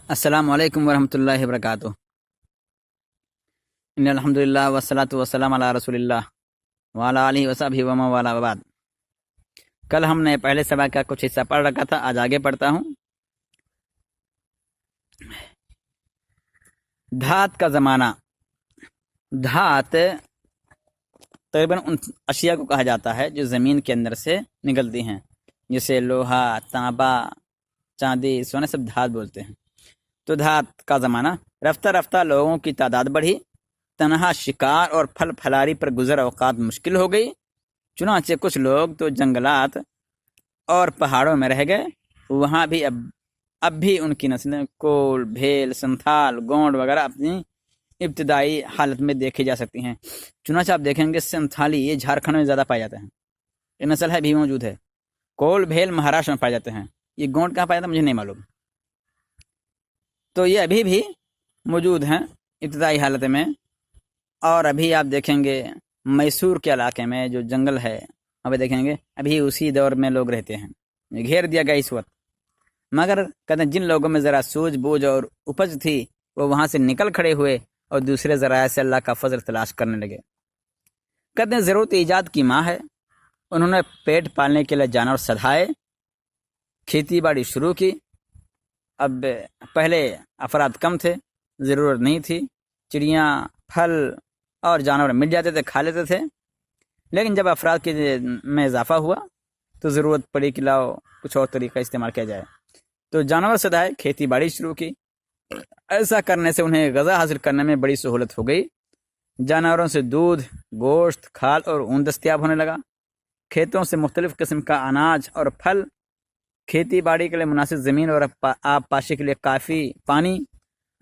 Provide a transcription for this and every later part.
السلام علیکم ورحمۃ اللہ وبرکاتہ۔ ان الحمد للہ والصلاۃ والسلام علی رسول اللہ وعلی آلہ وصحبہ ومن والہ وبعد۔ کل ہم نے پہلے سبق کا کچھ حصہ پڑھ رکھا تھا، آج آگے پڑھتا ہوں۔ دھات کا زمانہ۔ دھات تقریباً ان اشیاء کو کہا جاتا ہے جو زمین کے اندر سے نکلتی ہیں، جیسے لوہا، تانبا، چاندی، سونا، سب دھات بولتے ہیں۔ تو دھات کا زمانہ، رفتہ رفتہ لوگوں کی تعداد بڑھی، تنہا شکار اور پھل پھلاری پر گزر اوقات مشکل ہو گئی۔ چنانچہ کچھ لوگ تو جنگلات اور پہاڑوں میں رہ گئے، وہاں بھی اب بھی ان کی نسلیں کول، بھیل، سنتھال، گونڈ وغیرہ اپنی ابتدائی حالت میں دیکھی جا سکتی ہیں۔ چنانچہ آپ دیکھیں گے سنتھالی یہ جھارکھنڈ میں زیادہ پائے جاتے ہیں، یہ نسل ہے بھی موجود ہے۔ کول، بھیل مہاراشٹر میں پائے جاتے ہیں، یہ گونڈ کہاں پایا جاتا ہے مجھے نہیں معلوم۔ تو یہ ابھی بھی موجود ہیں ابتدائی حالت میں۔ اور ابھی آپ دیکھیں گے میسور کے علاقے میں جو جنگل ہے، ابھی دیکھیں گے ابھی اسی دور میں لوگ رہتے ہیں، گھیر دیا گیا اس وقت۔ مگر کہتے ہیں جن لوگوں میں ذرا سوجھ بوجھ اور اپج تھی وہ وہاں سے نکل کھڑے ہوئے اور دوسرے ذرائع سے اللہ کا فضل تلاش کرنے لگے۔ کہتے ہیں ضرورت ایجاد کی ماں ہے، انہوں نے پیٹ پالنے کے لیے جانور سدھائے، کھیتی باڑی شروع کی۔ اب پہلے افراد کم تھے، ضرورت نہیں تھی، چڑیاں، پھل اور جانور مل جاتے تھے، کھا لیتے تھے۔ لیکن جب افراد کے میں اضافہ ہوا تو ضرورت پڑی کہ لاؤ کچھ اور طریقہ استعمال کیا جائے، تو جانور سدھائے، کھیتی باڑی شروع کی۔ ایسا کرنے سے انہیں غذا حاصل کرنے میں بڑی سہولت ہو گئی۔ جانوروں سے دودھ، گوشت، کھال اور اون دستیاب ہونے لگا۔ کھیتوں سے مختلف قسم کا اناج اور پھل، کھیتی باڑی کے لیے مناسب زمین اور آب پاشی کے لیے کافی پانی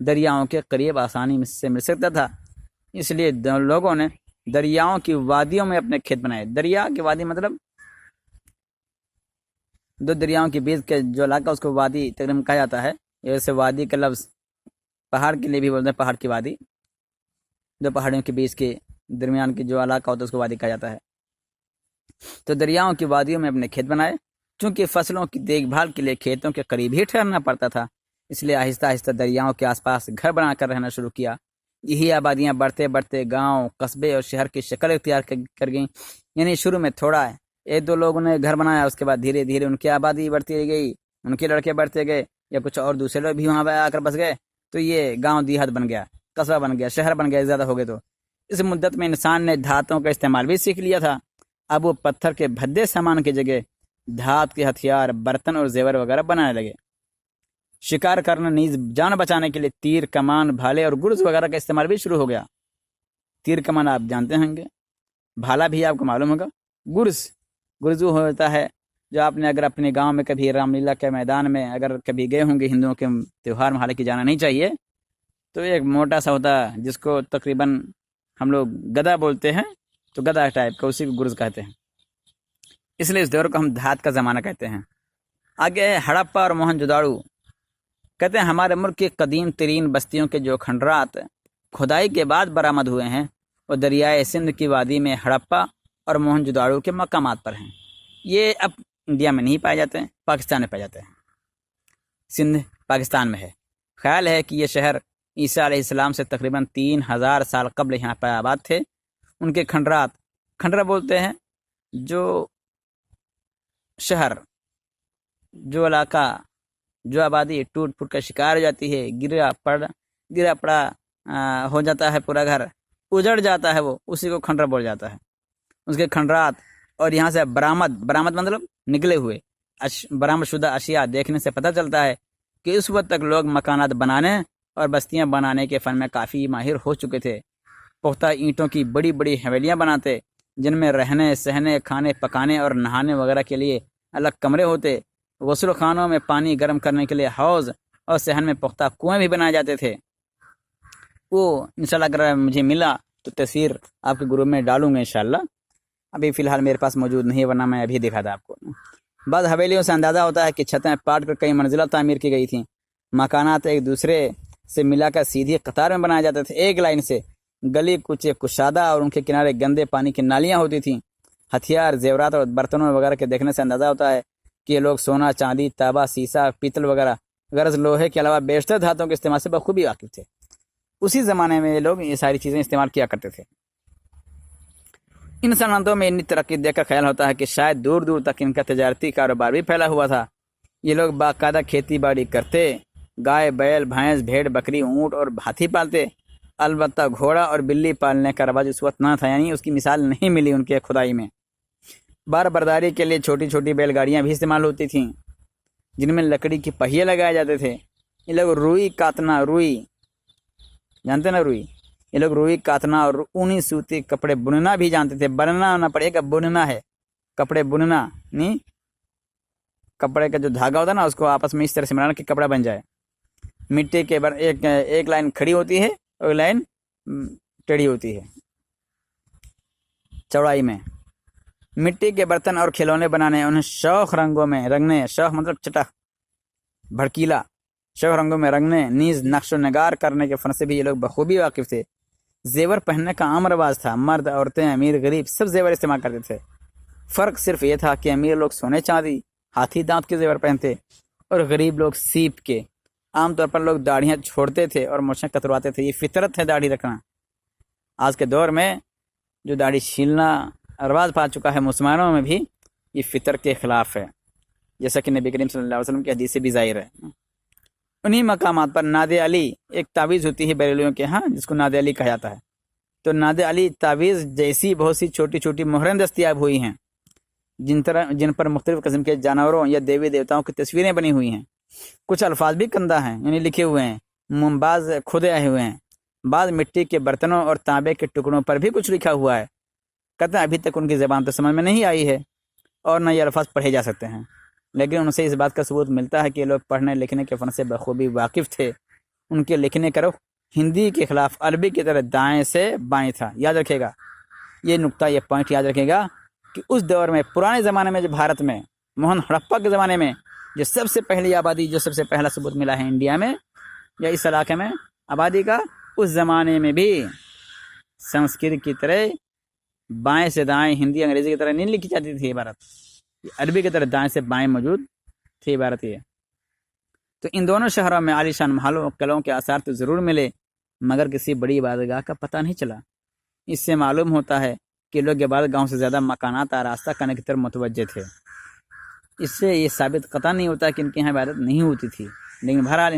دریاؤں کے قریب آسانی سے مل سکتا تھا۔ اس لیے لوگوں نے دریاؤں کی وادیوں میں اپنے کھیت بنائے۔ دریا کی وادی مطلب دو دریاؤں کے بیچ کے جو علاقہ اس کو وادی تقریباً کہا جاتا ہے۔ جیسے وادی کا لفظ پہاڑ کے لیے بھی بولتے ہیں، پہاڑ کی وادی، دو پہاڑیوں کے بیچ کے درمیان کی جو علاقہ ہوتا ہے اس کو وادی کہا جاتا ہے۔ تو دریاؤں کی وادیوں میں اپنے کھیت بنائے۔ چونکہ فصلوں کی دیکھ بھال کے لیے کھیتوں کے قریب ہی ٹھہرنا پڑتا تھا، اس لیے آہستہ آہستہ دریاؤں کے آس پاس گھر بنا کر رہنا شروع کیا۔ یہی آبادیاں بڑھتے بڑھتے گاؤں، قصبے اور شہر کی شکل اختیار کر گئیں۔ یعنی شروع میں تھوڑا ایک دو لوگوں نے گھر بنایا، اس کے بعد دھیرے دھیرے ان کی آبادی بڑھتی گئی، ان کے لڑکے بڑھتے گئے، یا کچھ اور دوسرے لوگ بھی وہاں پہ آ کر بس گئے، تو یہ گاؤں دیہات بن گیا، قصبہ بن گیا، شہر بن گیا، زیادہ ہو گئے۔ تو اس مدت میں انسان نے دھاتوں کا استعمال بھی سیکھ لیا تھا۔ اب وہ پتھر کے بھدے سامان کی جگہ دھات کے ہتھیار، برتن اور زیور وغیرہ بنانے لگے۔ شکار کرنا، نیز جان بچانے کے لیے تیر، کمان، بھالے اور گرز وغیرہ کا استعمال بھی شروع ہو گیا۔ تیر کمان آپ جانتے ہوں گے، بھالا بھی آپ کو معلوم ہوگا۔ گرز وہ ہوتا ہے جو آپ نے اگر اپنے گاؤں میں کبھی رام لیلا کے میدان میں اگر کبھی گئے ہوں گے، ہندوؤں کے تہوار میں، حالانکہ جانا نہیں چاہیے، تو ایک موٹا سا ہوتا ہے جس کو تقریباً ہم لوگ گدا بولتے ہیں، تو گدا ٹائپ کا، اسی کو گرز کہتے ہیں۔ اس لیے اس دور کو ہم دھات کا زمانہ کہتے ہیں۔ آگے ہے ہڑپا اور موہنجوداڑو۔ کہتے ہیں ہمارے ملک کی قدیم ترین بستیوں کے جو کھنڈرات کھدائی کے بعد برآمد ہوئے ہیں وہ دریائے سندھ کی وادی میں ہڑپا اور موہنجوداڑو کے مقامات پر ہیں۔ یہ اب انڈیا میں نہیں پائے جاتے ہیں، پاکستان میں پائے جاتے ہیں۔ سندھ پاکستان میں ہے۔ خیال ہے کہ یہ شہر عیسیٰ علیہ السلام سے تقریباً 3000 سال قبل یہاں پر آباد تھے۔ ان کے کھنڈرا بولتے ہیں جو شہر، جو علاقہ، جو آبادی ٹوٹ پھوٹ کا شکار ہو جاتی ہے، گرا پڑا ہو جاتا ہے، پورا گھر اجڑ جاتا ہے، وہ اسی کو کھنڈرا بول جاتا ہے۔ اس کے کھنڈرات اور یہاں سے برآمد مطلب نکلے ہوئے برآمد شدہ اشیاء دیکھنے سے پتہ چلتا ہے کہ اس وقت تک لوگ مکانات بنانے اور بستیاں بنانے کے فن میں کافی ماہر ہو چکے تھے۔ پختہ اینٹوں کی بڑی بڑی حویلیاں بناتے، جن میں رہنے، سہنے، کھانے پکانے اور نہانے وغیرہ کے لیے الگ کمرے ہوتے۔ غسل خانوں میں پانی گرم کرنے کے لیے حوض اور صحن میں پختہ کنویں بھی بنائے جاتے تھے۔ وہ انشاءاللہ اگر مجھے ملا تو تصویر آپ کے گروپ میں ڈالوں گا انشاءاللہ۔ ابھی فی الحال میرے پاس موجود نہیں، ورنہ میں ابھی دکھاتا آپ کو۔ بعض حویلیوں سے اندازہ ہوتا ہے کہ چھتیں پاٹ کر کئی منزلہ تعمیر کی گئی تھیں۔ مکانات ایک دوسرے سے ملا کر سیدھی قطار میں بنائے جاتے تھے، ایک لائن سے۔ گلی کوچے کشادہ اور ان کے کنارے گندے پانی کی نالیاں ہوتی تھیں۔ ہتھیار، زیورات اور برتنوں وغیرہ کے دیکھنے سے اندازہ ہوتا ہے کہ یہ لوگ سونا، چاندی، تانبا، سیسا، پیتل وغیرہ غرض لوہے کے علاوہ بیشتر دھاتوں کے استعمال سے بخوبی واقف تھے. اسی زمانے میں یہ لوگ یہ ساری چیزیں استعمال کیا کرتے تھے. ان صنعتوں میں اتنی ترقی دیکھ کر خیال ہوتا ہے کہ شاید دور دور تک ان کا تجارتی کاروبار بھی پھیلا ہوا تھا. یہ لوگ باقاعدہ کھیتی باڑی کرتے، گائے، بیل، بھینس، بھیڑ، بکری، اونٹ اور ہاتھی پالتے. البتہ گھوڑا اور بلی پالنے کا رواج اس وقت نہ تھا، یعنی اس کی مثال نہیں ملی ان کے کھدائی میں. بار برداری کے لیے چھوٹی چھوٹی بیل گاڑیاں بھی استعمال ہوتی تھیں جن میں لکڑی کے پہیے لگائے جاتے تھے. یہ لوگ روئی کاتنا، روئی جانتے نا، روئی، یہ لوگ روئی کاتنا اور اونی سوتی کپڑے بننا بھی جانتے تھے. بننا نہ پڑے گا، بننا ہے، کپڑے بننا نہیں، کپڑے کا جو دھاگا ہوتا ہے نا اس کو آپس میں اس طرح سے ملانا کہ کپڑا بن جائے. مٹی کے ایک لائن کھڑی ہوتی ہے اور ایک لائن ٹیڑھی ہوتی ہے چوڑائی میں. مٹی کے برتن اور کھلونے بنانے، انہیں شوخ رنگوں میں رنگنے، شوخ مطلب چٹخ، بھڑکیلا، شوخ رنگوں میں رنگنے، نیز نقش و نگار کرنے کے فن سے بھی یہ لوگ بخوبی واقف تھے. زیور پہننے کا عام رواج تھا. مرد، عورتیں، امیر، غریب سب زیور استعمال کرتے تھے. فرق صرف یہ تھا کہ امیر لوگ سونے چاندی، ہاتھی دانت کے زیور پہنتے اور غریب لوگ سیپ کے. عام طور پر لوگ داڑھیاں چھوڑتے تھے اور مونچھیں کترواتے تھے. یہ فطرت ہے داڑھی رکھنا. آج کے دور میں جو داڑھی چھیلنا رواج پا چکا ہے مسلمانوں میں بھی، یہ فطر کے خلاف ہے، جیسا کہ نبی کریم صلی اللہ علیہ وسلم کی حدیث سے بھی ظاہر ہے. انہی مقامات پر ناد علی ایک تعویذ ہوتی ہے بریلویوں کے ہاں، جس کو ناد علی کہا جاتا ہے. تو ناد علی تعویذ جیسی بہت سی چھوٹی چھوٹی مہریں دستیاب ہوئی ہیں جن پر مختلف قسم کے جانوروں یا دیوی دیوتاؤں کی تصویریں بنی ہوئی ہیں. کچھ الفاظ بھی کندہ ہیں، یعنی لکھے ہوئے ہیں. بعض کھدے آئے ہوئے ہیں. بعض مٹی کے برتنوں اور تانبے کے ٹکڑوں پر بھی کچھ لکھا ہوا ہے. کہتے ہیں ابھی تک ان کی زبان تو سمجھ میں نہیں آئی ہے اور نہ یہ الفاظ پڑھے جا سکتے ہیں، لیکن ان سے اس بات کا ثبوت ملتا ہے کہ یہ لوگ پڑھنے لکھنے کے فن سے بخوبی واقف تھے. ان کے لکھنے کا رخ ہندی کے خلاف عربی کی طرح دائیں سے بائیں تھا. یاد رکھے گا یہ نقطہ، یہ پوائنٹ یاد رکھے گا کہ اس دور میں، پرانے زمانے میں، جو بھارت میں موہن ہڑپا کے زمانے میں جو سب سے پہلی آبادی، جو سب سے پہلا ثبوت ملا ہے انڈیا میں یا اس علاقے میں آبادی کا، اس زمانے میں بھی سنسکرت کی طرح بائیں سے دائیں، ہندی انگریزی کی طرح نہیں لکھی جاتی تھی عبارت. عربی کی طرح دائیں سے بائیں موجود تھی عبارت یہ. تو ان دونوں شہروں میں عالیشان محلوں اور قلعوں کے آثار تو ضرور ملے، مگر کسی بڑی عبادتگاہ کا پتہ نہیں چلا. اس سے معلوم ہوتا ہے کہ لوگ عبادت گاہوں سے زیادہ مکانات آراستہ کرنے کی طرف متوجہ تھے. اس سے یہ ثابت قطع نہیں ہوتا کہ ان کے یہاں عبادت نہیں ہوتی تھی، لیکن بہرحال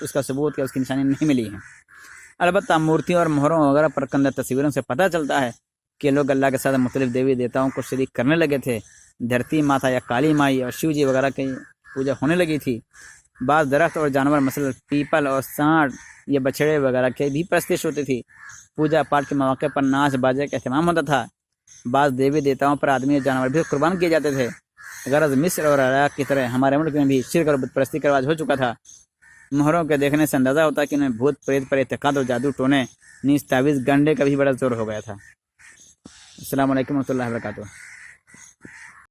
اس کا ثبوت یا اس کی نشانی نہیں ملی ہے. البتہ مورتیوں اور مہروں وغیرہ پر کندہ تصویروں سے پتہ چلتا ہے کہ لوگ اللہ کے ساتھ مختلف دیوی دیوتاؤں کو شریک کرنے لگے تھے. دھرتی ماتا یا کالی مائی اور شیو جی وغیرہ کی پوجا ہونے لگی تھی. بعض درخت اور جانور مثلا پیپل اور سانڈ یا بچھڑے وغیرہ کی بھی پرستش ہوتی تھی. پوجا پاٹ کے مواقع پر ناچ باجے کا اہتمام ہوتا تھا. بعض دیوی دیوتاؤں پر آدمی اور جانور بھی قربان کیے جاتے تھے. غرض مصر اور عراق کی طرح ہمارے ملک میں بھی شرک اور بت پرستی کا رواج ہو چکا تھا. مہروں کے دیکھنے سے اندازہ ہوتا ہے کہ انہیں بھوت پریت پر اعتقاد اور جادو ٹونے، نیز تعویذ گنڈے کا بھی بڑا زور ہو گیا تھا. السلام علیکم ورحمۃ اللہ وبرکاتہ.